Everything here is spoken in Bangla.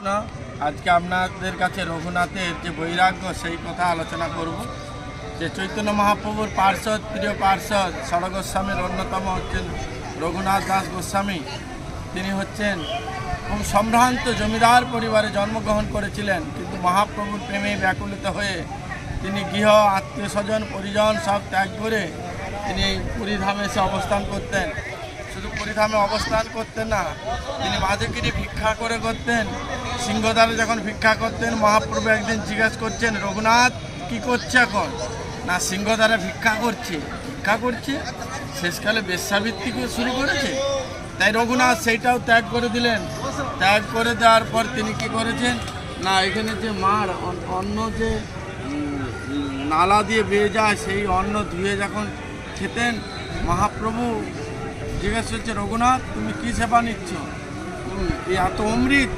কৃষ্ণ। আজকে আপনাদের কাছে রঘুনাথের যে বৈরাগ্য সেই কথা আলোচনা করব। যে চৈতন্য মহাপ্রভুর পার্ষদ, প্রিয় পার্ষদ ষড় গোস্বামীর অন্যতম হচ্ছেন রঘুনাথ দাস গোস্বামী। তিনি হচ্ছেন খুব সম্ভ্রান্ত জমিদার পরিবারে জন্মগ্রহণ করেছিলেন, কিন্তু মহাপ্রভুর প্রেমে ব্যাকুলিত হয়ে তিনি গৃহ, আত্মীয় স্বজন, পরিজন সব ত্যাগ করে তিনি পুরীধামে এসে অবস্থান করতেন। শুধু পুরীধামে অবস্থান করতেন না, তিনি মাঝে কিনে ভিক্ষা করে করতেন। সিংহদ্বারে যখন ভিক্ষা করতেন, মহাপ্রভু একদিন জিজ্ঞেস করছেন, রঘুনাথ কি করছে এখন? না, সিংহদ্বারে ভিক্ষা করছে। শেষকালে বেশ্যাবৃত্তি শুরু করেছে। তাই রঘুনাথ সেইটাও ত্যাগ করে দিলেন। ত্যাগ করে দেওয়ার পর তিনি কি করেছেন না, এখানে যে মার অন্ন যে নালা দিয়ে বেয়ে যায়, সেই অন্ন ধুয়ে যখন খেতেন, মহাপ্রভু জিজ্ঞেস করছে, রঘুনাথ তুমি কী সেবা নিচ্ছ? এত অমৃত?